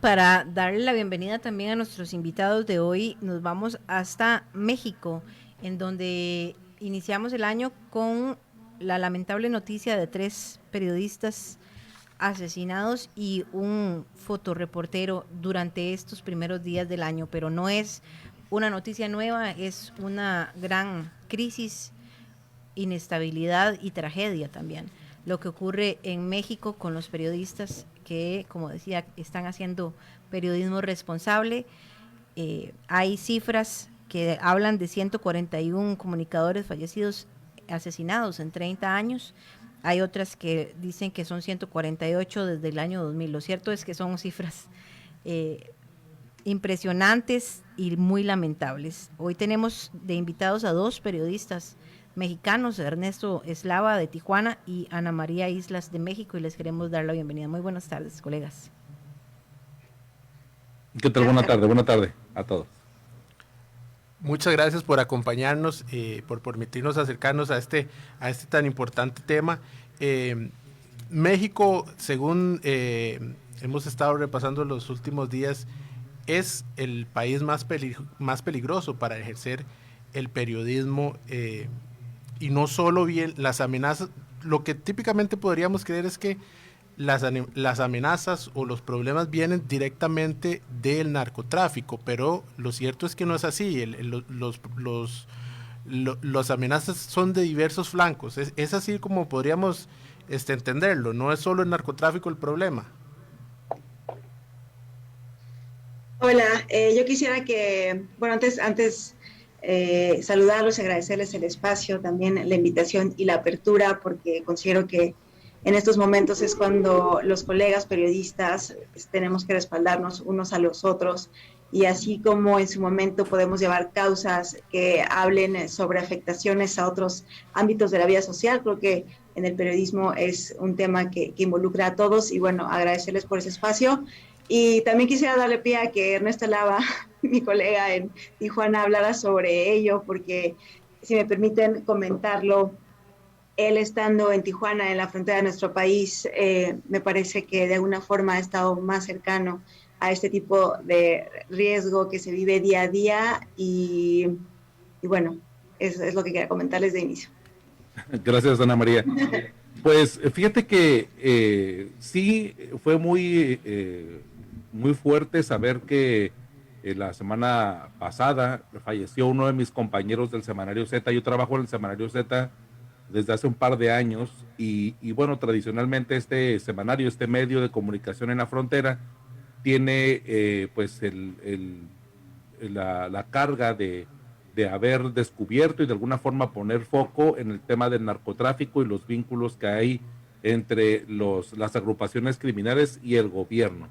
para darle la bienvenida también a nuestros invitados de hoy, nos vamos hasta México, en donde iniciamos el año con la lamentable noticia de 3 periodistas asesinados y un fotoreportero durante estos primeros días del año, pero no es una noticia nueva, es una gran crisis, inestabilidad y tragedia también. Lo que ocurre en México con los periodistas que, como decía, están haciendo periodismo responsable. Hay cifras que hablan de 141 comunicadores fallecidos, asesinados en 30 años. Hay otras que dicen que son 148 desde el año 2000. Lo cierto es que son cifras impresionantes y muy lamentables. Hoy tenemos de invitados a 2 periodistas mexicanos, Ernesto Eslava de Tijuana y Ana María Islas de México, y les queremos dar la bienvenida. Muy buenas tardes, colegas. ¿Qué tal? Buena tarde a todos. Muchas gracias por acompañarnos, por permitirnos acercarnos a este tan importante tema. México, según hemos estado repasando los últimos días, es el país más peligroso para ejercer el periodismo, y no solo bien las amenazas. Lo que típicamente podríamos creer es que las amenazas o los problemas vienen directamente del narcotráfico, pero lo cierto es que no es así. Las amenazas son de diversos flancos. Es así como podríamos entenderlo. No es solo el narcotráfico el problema. Hola, yo quisiera que, bueno, antes saludarlos y agradecerles el espacio, también la invitación y la apertura, porque considero que en estos momentos es cuando los colegas periodistas tenemos que respaldarnos unos a los otros, y así como en su momento podemos llevar causas que hablen sobre afectaciones a otros ámbitos de la vida social, creo que en el periodismo es un tema que involucra a todos, y bueno, agradecerles por ese espacio. Y también quisiera darle pie a que Ernesto Lava, mi colega en Tijuana, hablara sobre ello, porque si me permiten comentarlo, él estando en Tijuana, en la frontera de nuestro país, me parece que de alguna forma ha estado más cercano a este tipo de riesgo que se vive día a día, y bueno, es lo que quería comentarles de inicio. Gracias, Ana María. Pues fíjate que sí fue muy fuerte saber que la semana pasada falleció uno de mis compañeros del Semanario Z. Yo trabajo en el Semanario Z desde hace un par de años y bueno, tradicionalmente este semanario, este medio de comunicación en la frontera, tiene pues la carga de haber descubierto y de alguna forma poner foco en el tema del narcotráfico y los vínculos que hay entre las agrupaciones criminales y el gobierno.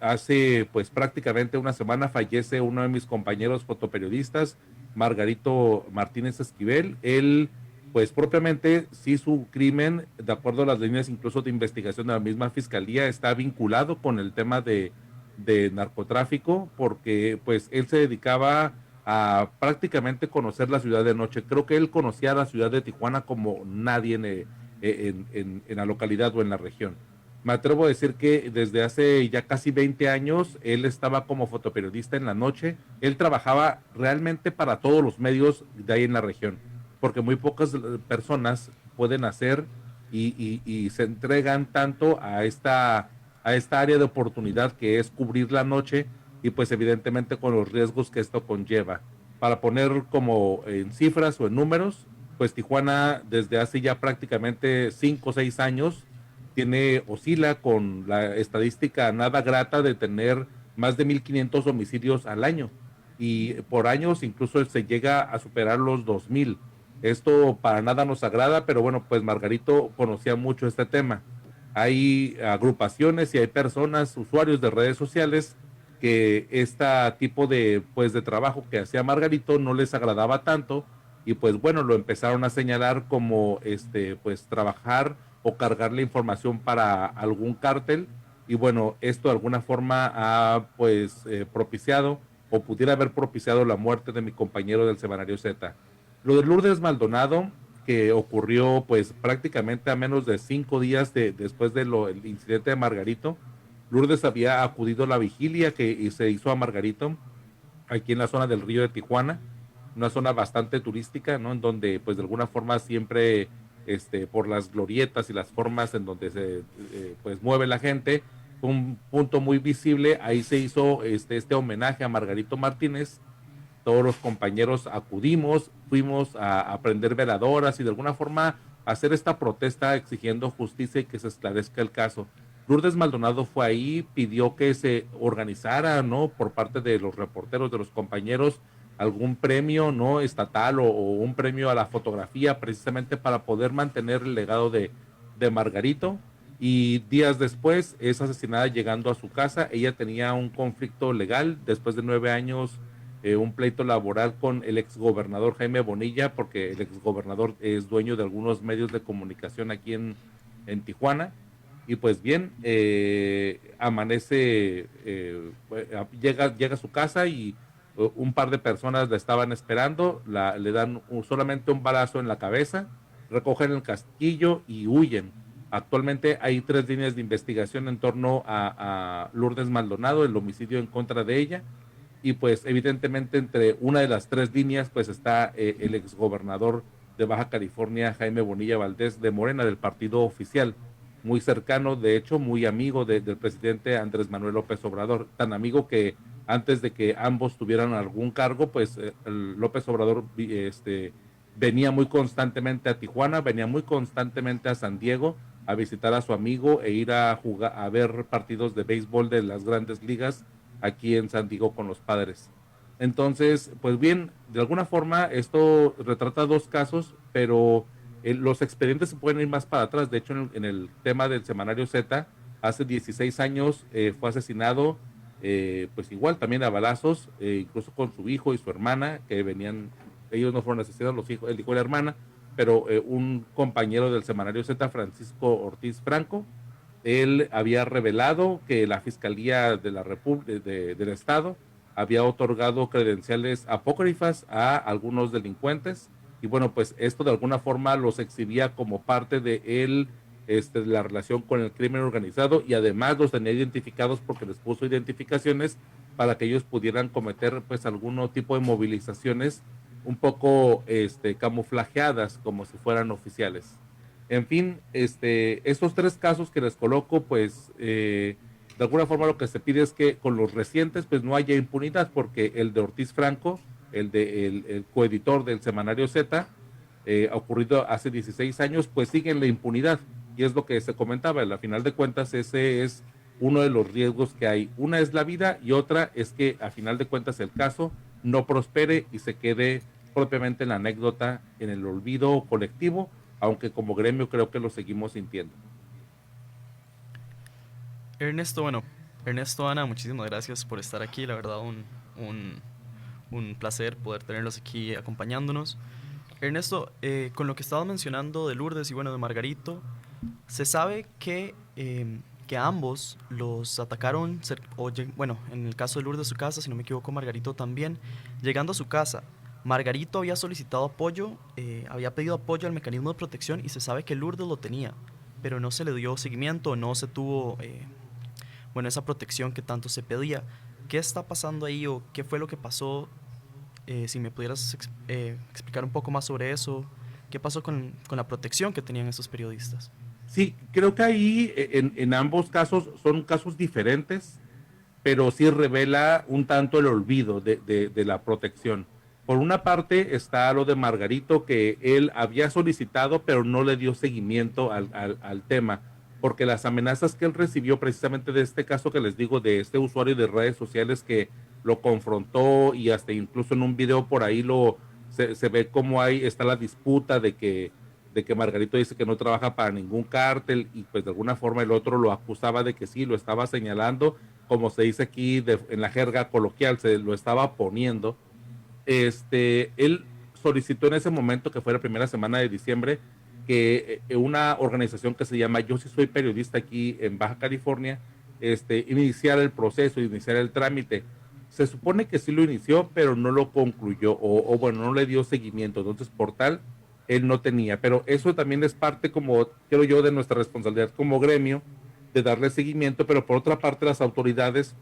Hace pues prácticamente una semana fallece uno de mis compañeros fotoperiodistas, Margarito Martínez Esquivel. Él pues propiamente sí, su crimen, de acuerdo a las líneas incluso de investigación de la misma fiscalía, está vinculado con el tema de narcotráfico, porque pues él se dedicaba a prácticamente conocer la ciudad de noche. Creo que él conocía la ciudad de Tijuana como nadie en la localidad o en la región. Me atrevo a decir que desde hace ya casi 20 años él estaba como fotoperiodista en la noche. Él trabajaba realmente para todos los medios de ahí en la región, porque muy pocas personas pueden hacer y se entregan tanto a esta área de oportunidad que es cubrir la noche, y pues evidentemente con los riesgos que esto conlleva. Para poner como en cifras o en números, pues Tijuana desde hace ya prácticamente 5 o 6 años oscila con la estadística nada grata de tener más de 1,500 homicidios al año, y por años incluso se llega a superar los 2,000. Esto para nada nos agrada, pero bueno, pues Margarito conocía mucho este tema. Hay agrupaciones y hay personas, usuarios de redes sociales, que este tipo de trabajo que hacía Margarito no les agradaba tanto, y pues bueno, lo empezaron a señalar como pues trabajar o cargar la información para algún cártel, y bueno, esto de alguna forma ha pues propiciado o pudiera haber propiciado la muerte de mi compañero del Semanario Z. Lo de Lourdes Maldonado, que ocurrió pues prácticamente a menos de 5 días después del incidente de Margarito, Lourdes había acudido a la vigilia que se hizo a Margarito, aquí en la zona del río de Tijuana, una zona bastante turística, ¿no? En donde, pues, de alguna forma siempre, por las glorietas y las formas en donde se, pues, mueve la gente, un punto muy visible, ahí se hizo este homenaje a Margarito Martínez. Todos los compañeros acudimos, fuimos a prender veladoras y de alguna forma hacer esta protesta exigiendo justicia y que se esclarezca el caso. Lourdes Maldonado fue ahí, pidió que se organizara, ¿no? Por parte de los reporteros, de los compañeros, algún premio, ¿no? Estatal o un premio a la fotografía, precisamente para poder mantener el legado de Margarito. Y días después es asesinada llegando a su casa. Ella tenía un conflicto legal después de 9 años, un pleito laboral con el exgobernador Jaime Bonilla, porque el exgobernador es dueño de algunos medios de comunicación aquí en Tijuana. Y pues bien, amanece, llega a su casa y un par de personas la estaban esperando, le dan solamente un balazo en la cabeza, recogen el casquillo y huyen. Actualmente hay 3 líneas de investigación en torno a Lourdes Maldonado, el homicidio en contra de ella, y pues evidentemente entre una de las 3 líneas pues está el exgobernador de Baja California, Jaime Bonilla Valdés, de Morena, del partido oficial, muy cercano, de hecho, muy amigo del presidente Andrés Manuel López Obrador, tan amigo que antes de que ambos tuvieran algún cargo, pues López Obrador venía muy constantemente a Tijuana, venía muy constantemente a San Diego a visitar a su amigo e ir a jugar, a ver partidos de béisbol de las grandes ligas aquí en San Diego con los Padres. Entonces, pues bien, de alguna forma esto retrata 2 casos, pero los expedientes se pueden ir más para atrás. De hecho, en el tema del semanario Z, hace 16 años fue asesinado, pues igual también a balazos, incluso con su hijo y su hermana, que venían, ellos no fueron asesinados, el hijo y la hermana, pero un compañero del semanario Z, Francisco Ortiz Franco, él había revelado que la Fiscalía de la del Estado había otorgado credenciales apócrifas a algunos delincuentes. Y bueno, pues esto de alguna forma los exhibía como parte de él, de la relación con el crimen organizado, y además los tenía identificados porque les puso identificaciones para que ellos pudieran cometer pues algún tipo de movilizaciones un poco camuflajeadas como si fueran oficiales. En fin, estos 3 casos que les coloco, pues de alguna forma lo que se pide es que con los recientes pues no haya impunidad, porque el de Ortiz Franco, el coeditor del semanario Z, ocurrido hace 16 años, pues sigue en la impunidad, y es lo que se comentaba. A final de cuentas ese es uno de los riesgos que hay. Una es la vida y otra es que a final de cuentas el caso no prospere y se quede propiamente en la anécdota, en el olvido colectivo, aunque como gremio creo que lo seguimos sintiendo. Ernesto, Ana, muchísimas gracias por estar aquí. La verdad, un placer poder tenerlos aquí acompañándonos. Ernesto, con lo que estabas mencionando de Lourdes y bueno, de Margarito, se sabe que a ambos los atacaron, bueno, en el caso de Lourdes su casa, si no me equivoco, Margarito también. Llegando a su casa, Margarito había solicitado apoyo, había pedido apoyo al mecanismo de protección, y se sabe que Lourdes lo tenía, pero no se le dio seguimiento, no se tuvo esa protección que tanto se pedía. ¿Qué está pasando ahí o qué fue lo que pasó? Si me pudieras explicar un poco más sobre eso. ¿Qué pasó con la protección que tenían estos periodistas? Sí, creo que ahí en ambos casos son casos diferentes, pero sí revela un tanto el olvido de la protección. Por una parte está lo de Margarito, que él había solicitado, pero no le dio seguimiento al tema, porque las amenazas que él recibió precisamente de este caso que les digo, de este usuario de redes sociales que lo confrontó, y hasta incluso en un video por ahí se ve cómo está la disputa de que Margarito dice que no trabaja para ningún cártel, y pues de alguna forma el otro lo acusaba de que sí, lo estaba señalando, como se dice aquí en la jerga coloquial, se lo estaba poniendo. Él solicitó en ese momento, que fue la primera semana de diciembre, que una organización que se llama Yo Sí Soy Periodista aquí en Baja California, iniciara el proceso, iniciara el trámite. Se supone que sí lo inició, pero no lo concluyó, o bueno, no le dio seguimiento. Entonces, por tal, él no tenía. Pero eso también es parte, como creo yo, de nuestra responsabilidad como gremio, de darle seguimiento, pero por otra parte las autoridades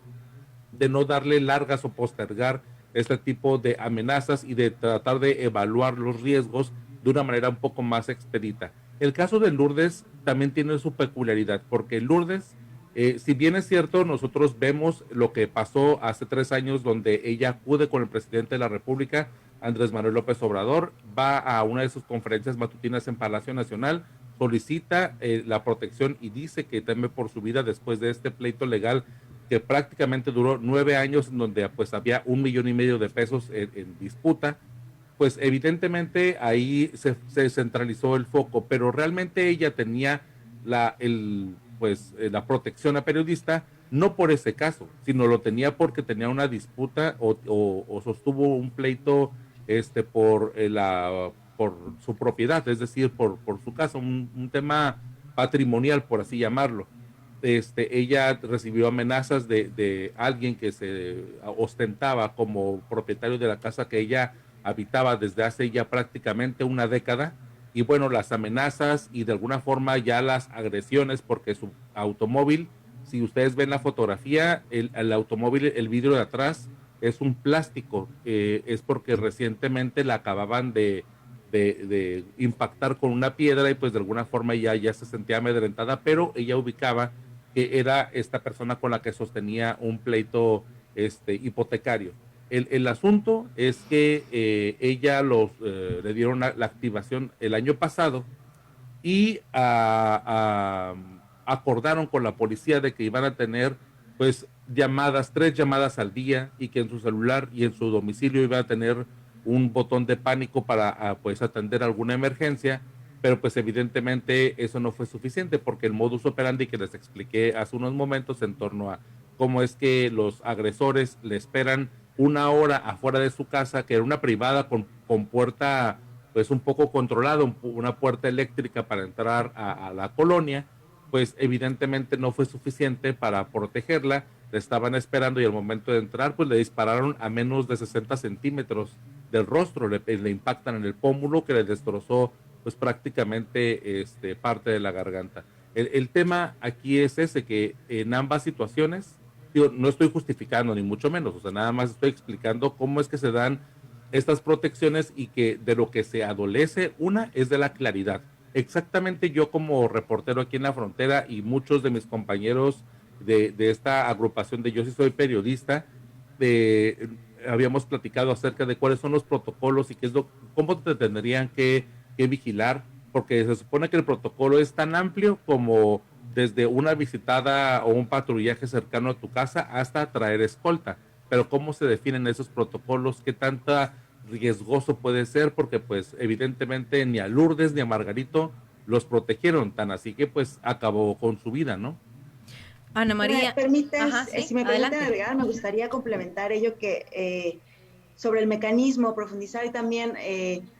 de no darle largas o postergar este tipo de amenazas y de tratar de evaluar los riesgos de una manera un poco más expedita. El caso de Lourdes también tiene su peculiaridad, porque Lourdes, si bien es cierto, nosotros vemos lo que pasó hace 3 años, donde ella acude con el presidente de la República, Andrés Manuel López Obrador, va a una de sus conferencias matutinas en Palacio Nacional, solicita la protección y dice que teme por su vida después de este pleito legal que prácticamente duró 9 años, en donde pues había 1,5 millones de pesos en disputa. Pues evidentemente ahí se centralizó el foco, pero realmente ella tenía la protección a periodista, no por ese caso, sino lo tenía porque tenía una disputa o sostuvo un pleito por su propiedad, es decir, por su casa, un tema patrimonial, por así llamarlo. Ella recibió amenazas de alguien que se ostentaba como propietario de la casa que ella habitaba desde hace ya prácticamente una década. Y bueno, las amenazas y de alguna forma ya las agresiones, porque su automóvil, si ustedes ven la fotografía, el automóvil, el vidrio de atrás es un plástico, es porque recientemente la acababan de impactar con una piedra y pues de alguna forma ya se sentía amedrentada, pero ella ubicaba que era esta persona con la que sostenía un pleito hipotecario. El asunto es que ella le dieron la activación el año pasado y acordaron con la policía de que iban a tener pues 3 llamadas al día, y que en su celular y en su domicilio iba a tener un botón de pánico para pues atender alguna emergencia. Pero pues evidentemente eso no fue suficiente, porque el modus operandi que les expliqué hace unos momentos en torno a cómo es que los agresores le esperan 1 hora afuera de su casa, que era una privada con puerta pues un poco controlada, una puerta eléctrica para entrar a la colonia, pues evidentemente no fue suficiente para protegerla. Le estaban esperando y al momento de entrar pues le dispararon a menos de 60 centímetros del rostro, le impactan en el pómulo, que le destrozó pues prácticamente parte de la garganta. El tema aquí es ese, que en ambas situaciones, digo, no estoy justificando ni mucho menos, o sea, nada más estoy explicando cómo es que se dan estas protecciones, y que de lo que se adolece, una es de la claridad. Exactamente, yo como reportero aquí en la frontera y muchos de mis compañeros de esta agrupación de Yo Sí Soy Periodista, habíamos platicado acerca de cuáles son los protocolos y cómo te tendrían que vigilar, porque se supone que el protocolo es tan amplio como desde una visitada o un patrullaje cercano a tu casa hasta traer escolta. Pero ¿cómo se definen esos protocolos? ¿Qué tanta riesgoso puede ser? Porque pues evidentemente ni a Lourdes ni a Margarito los protegieron, tan así que pues acabó con su vida, ¿no? Ana María. Ajá, sí, si me permiten agregar, me gustaría complementar ello que sobre el mecanismo, profundizar, y también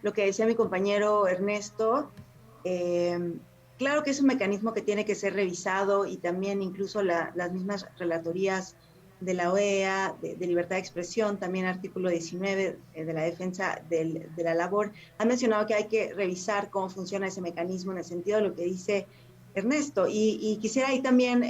lo que decía mi compañero Ernesto. Claro que es un mecanismo que tiene que ser revisado, y también incluso las mismas relatorías de la OEA, de libertad de expresión, también artículo 19 de la defensa de la labor, han mencionado que hay que revisar cómo funciona ese mecanismo en el sentido de lo que dice Ernesto. Y quisiera ahí también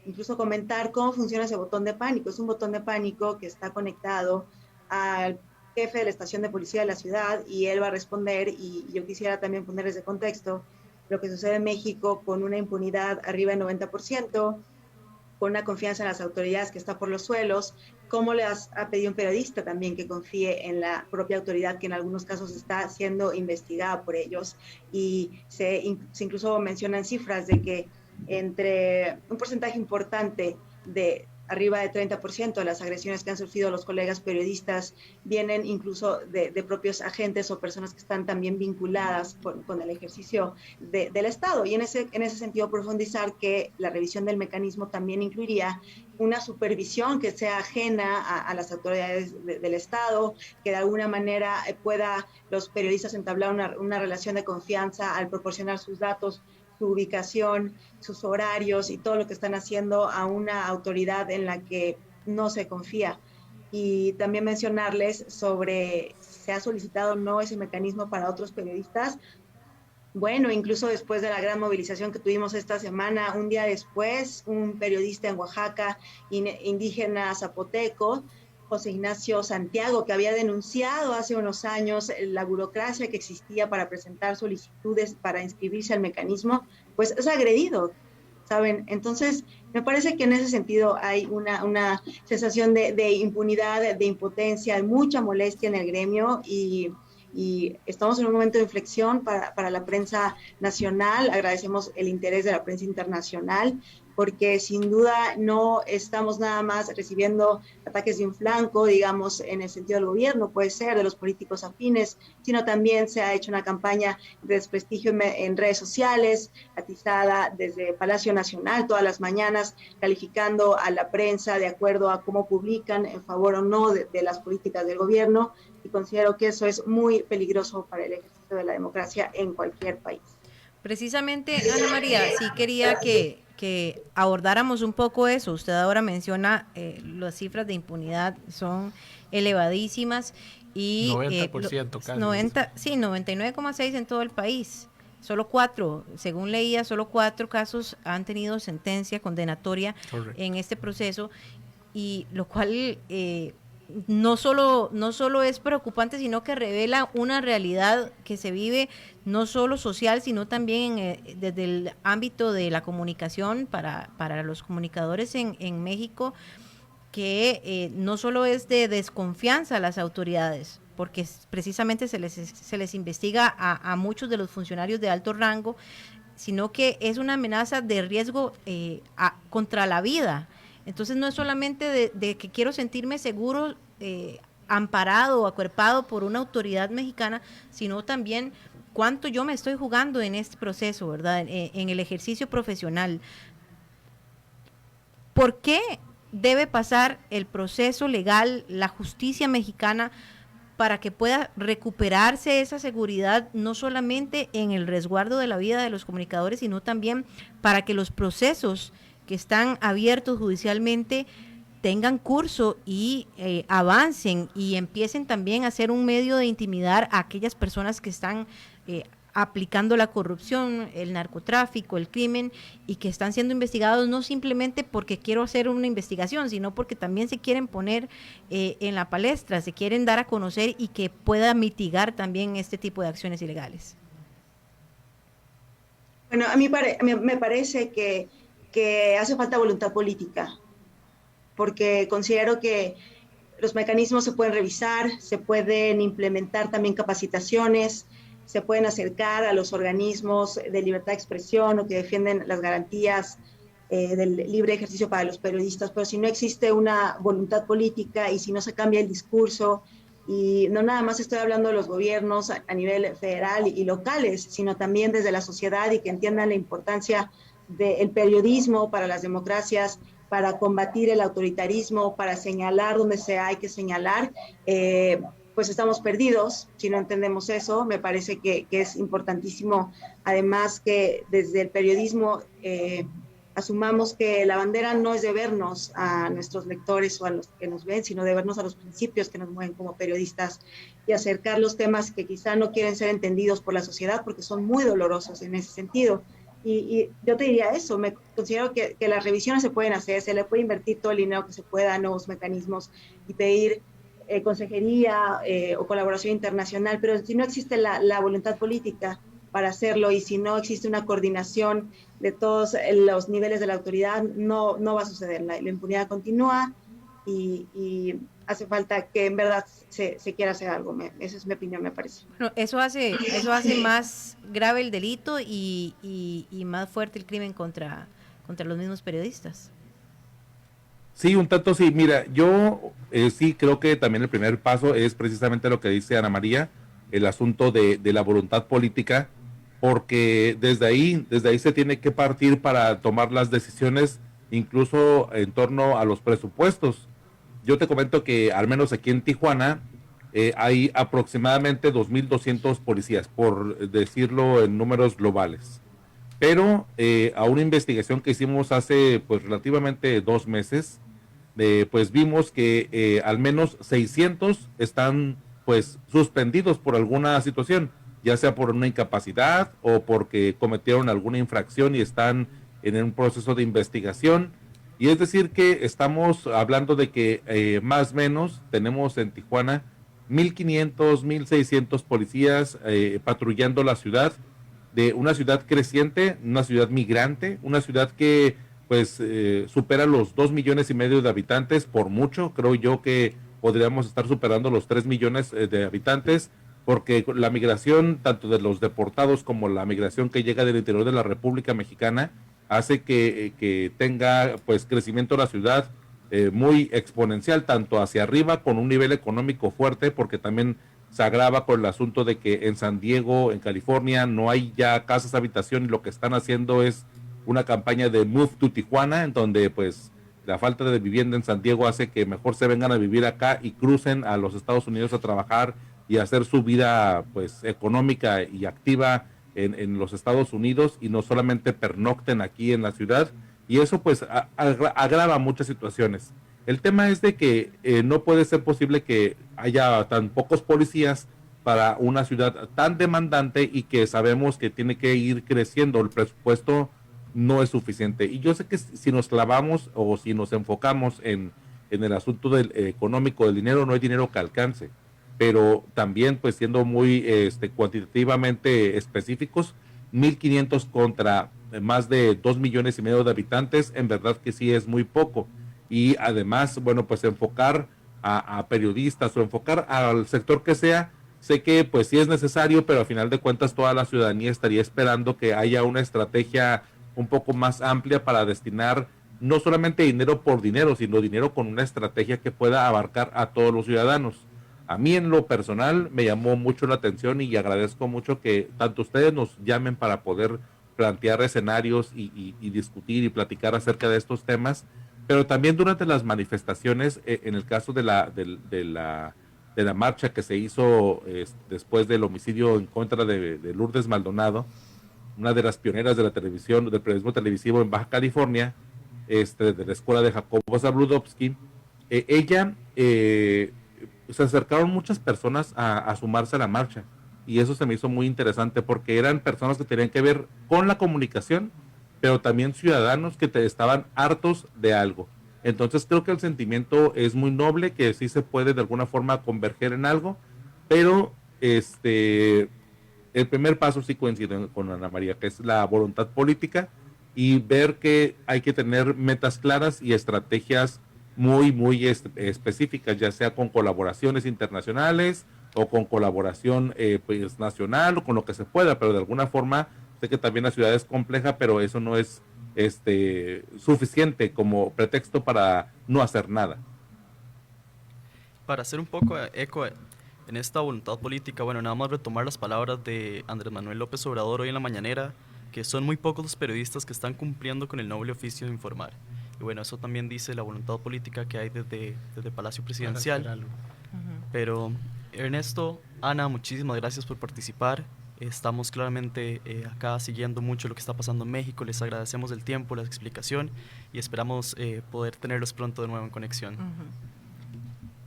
incluso comentar cómo funciona ese botón de pánico. Es un botón de pánico que está conectado al jefe de la estación de policía de la ciudad, y él va a responder. Y yo quisiera también poner ese contexto, lo que sucede en México, con una impunidad arriba del 90%, con una confianza en las autoridades que está por los suelos, como le ha pedido un periodista también que confíe en la propia autoridad, que en algunos casos está siendo investigada por ellos. Y se incluso mencionan cifras de que entre un porcentaje importante de arriba de 30% de las agresiones que han sufrido los colegas periodistas vienen incluso de propios agentes o personas que están también vinculadas con el ejercicio del Estado. Y en ese sentido, profundizar que la revisión del mecanismo también incluiría una supervisión que sea ajena a las autoridades del Estado, que de alguna manera pueda los periodistas entablar una relación de confianza al proporcionar sus datos, su ubicación, sus horarios y todo lo que están haciendo a una autoridad en la que no se confía. Y también mencionarles sobre, ¿se ha solicitado o no ese mecanismo para otros periodistas? bueno, incluso después de la gran movilización que tuvimos esta semana, un día después, un periodista en Oaxaca, indígena zapoteco, José Ignacio Santiago, que había denunciado hace unos años la burocracia que existía para presentar solicitudes para inscribirse al mecanismo, pues es agredido, ¿saben? Entonces, me parece que en ese sentido hay una sensación de impunidad, de impotencia, de mucha molestia en el gremio y estamos en un momento de inflexión para la prensa nacional. Agradecemos el interés de la prensa internacional, porque sin duda no estamos nada más recibiendo ataques de un flanco, digamos, en el sentido del gobierno, puede ser, de los políticos afines, sino también se ha hecho una campaña de desprestigio en redes sociales, atizada desde Palacio Nacional todas las mañanas, calificando a la prensa de acuerdo a cómo publican, en favor o no de las políticas del gobierno, y considero que eso es muy peligroso para el ejercicio de la democracia en cualquier país. Precisamente, Ana María, sí quería que abordáramos un poco eso. Usted ahora menciona las cifras de impunidad son elevadísimas y 90% casi. 99,6 en todo el país. Solo 4, según leía, solo 4 casos han tenido sentencia condenatoria. Correcto. En este proceso, y lo cual no solo es preocupante, sino que revela una realidad que se vive no solo social, sino también desde el ámbito de la comunicación para los comunicadores en México, que no solo es de desconfianza a las autoridades, porque precisamente se les investiga a muchos de los funcionarios de alto rango, sino que es una amenaza de riesgo contra la vida. Entonces no es solamente de que quiero sentirme seguro, amparado o acuerpado por una autoridad mexicana, sino también cuánto yo me estoy jugando en este proceso, ¿verdad? En el ejercicio profesional. ¿Por qué debe pasar el proceso legal, la justicia mexicana, para que pueda recuperarse esa seguridad, no solamente en el resguardo de la vida de los comunicadores, sino también para que los procesos que están abiertos judicialmente tengan curso y avancen y empiecen también a ser un medio de intimidar a aquellas personas que están aplicando la corrupción, el narcotráfico, el crimen, y que están siendo investigados no simplemente porque quiero hacer una investigación, sino porque también se quieren poner en la palestra, se quieren dar a conocer y que pueda mitigar también este tipo de acciones ilegales? Bueno, a mí me parece que hace falta voluntad política, porque considero que los mecanismos se pueden revisar, se pueden implementar también capacitaciones, se pueden acercar a los organismos de libertad de expresión o que defienden las garantías del libre ejercicio para los periodistas, pero si no existe una voluntad política y si no se cambia el discurso, y no nada más estoy hablando de los gobiernos a nivel federal y locales, sino también desde la sociedad, y que entiendan la importancia del periodismo para las democracias, para combatir el autoritarismo, para señalar donde hay que señalar, pues estamos perdidos si no entendemos eso. Me parece que es importantísimo, además, que desde el periodismo asumamos que la bandera no es de vernos a nuestros lectores o a los que nos ven, sino de vernos a los principios que nos mueven como periodistas y acercar los temas que quizá no quieren ser entendidos por la sociedad porque son muy dolorosos en ese sentido. Y yo te diría eso, me considero que las revisiones se pueden hacer, se le puede invertir todo el dinero que se pueda a nuevos mecanismos y pedir consejería o colaboración internacional, pero si no existe la voluntad política para hacerlo y si no existe una coordinación de todos los niveles de la autoridad, no va a suceder. La impunidad continúa y hace falta que en verdad se quiera hacer algo. Esa es mi opinión, me parece. Bueno, eso hace más grave el delito y más fuerte el crimen contra los mismos periodistas. Sí, un tanto sí. Mira, yo sí creo que también el primer paso es precisamente lo que dice Ana María, el asunto de la voluntad política, porque desde ahí se tiene que partir para tomar las decisiones, incluso en torno a los presupuestos. Yo te comento que al menos aquí en Tijuana hay aproximadamente 2,200 policías, por decirlo en números globales. Pero a una investigación que hicimos hace pues relativamente 2 meses, pues vimos que al menos 600 están pues suspendidos por alguna situación. ya sea por una incapacidad o porque cometieron alguna infracción y están en un proceso de investigación. Y es decir que estamos hablando de que más o menos tenemos en Tijuana 1,500, 1,600 policías patrullando la ciudad, de una ciudad creciente, una ciudad migrante, una ciudad que pues supera los 2,5 millones de habitantes por mucho. Creo yo que podríamos estar superando los 3 millones de habitantes, porque la migración tanto de los deportados como la migración que llega del interior de la República Mexicana hace que tenga pues crecimiento de la ciudad muy exponencial, tanto hacia arriba con un nivel económico fuerte, porque también se agrava por el asunto de que en San Diego, en California, no hay ya casas habitación y lo que están haciendo es una campaña de Move to Tijuana, en donde pues la falta de vivienda en San Diego hace que mejor se vengan a vivir acá y crucen a los Estados Unidos a trabajar y hacer su vida pues económica y activa en los Estados Unidos, y no solamente pernocten aquí en la ciudad, y eso pues agrava muchas situaciones. El tema es de que no puede ser posible que haya tan pocos policías para una ciudad tan demandante y que sabemos que tiene que ir creciendo. El presupuesto no es suficiente. Y yo sé que si nos clavamos o si nos enfocamos en el asunto del económico, del dinero, no hay dinero que alcance. Pero también, pues siendo muy cuantitativamente específicos, 1,500 contra más de 2,5 millones de habitantes, en verdad que sí es muy poco. Y además, bueno, pues enfocar a periodistas o enfocar al sector que sea, sé que pues sí es necesario, pero a final de cuentas toda la ciudadanía estaría esperando que haya una estrategia un poco más amplia para destinar no solamente dinero por dinero, sino dinero con una estrategia que pueda abarcar a todos los ciudadanos. A mí en lo personal me llamó mucho la atención y agradezco mucho que tanto ustedes nos llamen para poder plantear escenarios y discutir y platicar acerca de estos temas, pero también durante las manifestaciones, en el caso de la marcha que se hizo después del homicidio en contra de Lourdes Maldonado, una de las pioneras de la televisión, del periodismo televisivo en Baja California, de la escuela de Jacobo Zabludovsky, ella se acercaron muchas personas a sumarse a la marcha, y eso se me hizo muy interesante porque eran personas que tenían que ver con la comunicación, pero también ciudadanos que estaban hartos de algo. Entonces creo que el sentimiento es muy noble, que sí se puede de alguna forma converger en algo, pero el primer paso sí coincide con Ana María, que es la voluntad política y ver que hay que tener metas claras y estrategias muy, muy específicas, ya sea con colaboraciones internacionales o con colaboración pues nacional o con lo que se pueda, pero de alguna forma sé que también la ciudad es compleja, pero eso no es suficiente como pretexto para no hacer nada. Para hacer un poco de eco en esta voluntad política, bueno, nada más retomar las palabras de Andrés Manuel López Obrador hoy en la mañanera, que son muy pocos los periodistas que están cumpliendo con el noble oficio de informar. Y bueno, eso también dice la voluntad política que hay desde Palacio Presidencial. Pero Ernesto, Ana, muchísimas gracias por participar. Estamos claramente acá siguiendo mucho lo que está pasando en México. Les agradecemos el tiempo, la explicación y esperamos poder tenerlos pronto de nuevo en conexión.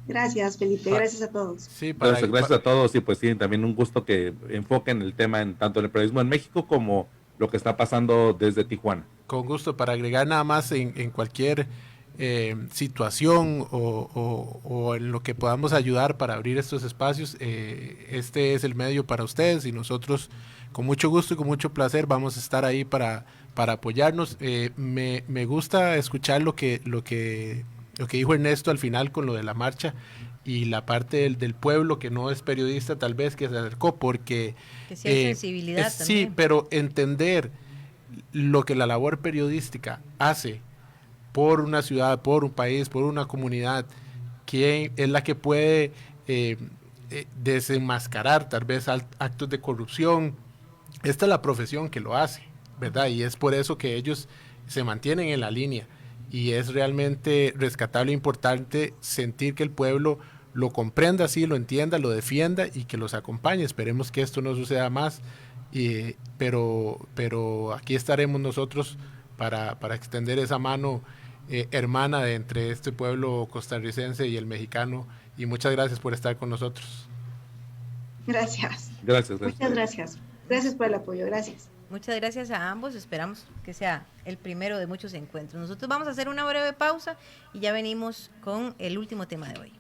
Gracias, Felipe. Gracias a todos. Sí, Gracias a todos, y pues sí, también un gusto que enfoquen el tema en tanto en el periodismo en México como lo que está pasando desde Tijuana. Con gusto, para agregar nada más en cualquier situación o en lo que podamos ayudar para abrir estos espacios, este es el medio para ustedes, y nosotros con mucho gusto y con mucho placer vamos a estar ahí para apoyarnos. Me gusta escuchar lo que dijo Ernesto al final con lo de la marcha y la parte del pueblo que no es periodista tal vez, que se acercó, porque que sí hay sensibilidad también. Sí, pero entender lo que la labor periodística hace por una ciudad, por un país, por una comunidad, que es la que puede desenmascarar tal vez actos de corrupción. Esta es la profesión que lo hace, ¿verdad? Y es por eso que ellos se mantienen en la línea, y es realmente rescatable e importante sentir que el pueblo lo comprenda, así lo entienda, lo defienda y que los acompañe. Esperemos que esto no suceda más, pero aquí estaremos nosotros para extender esa mano hermana entre este pueblo costarricense y el mexicano, y muchas gracias por estar con nosotros. Gracias. Gracias. Muchas gracias. Gracias por el apoyo. Gracias. Muchas gracias a ambos. Esperamos que sea el primero de muchos encuentros. Nosotros vamos a hacer una breve pausa y ya venimos con el último tema de hoy.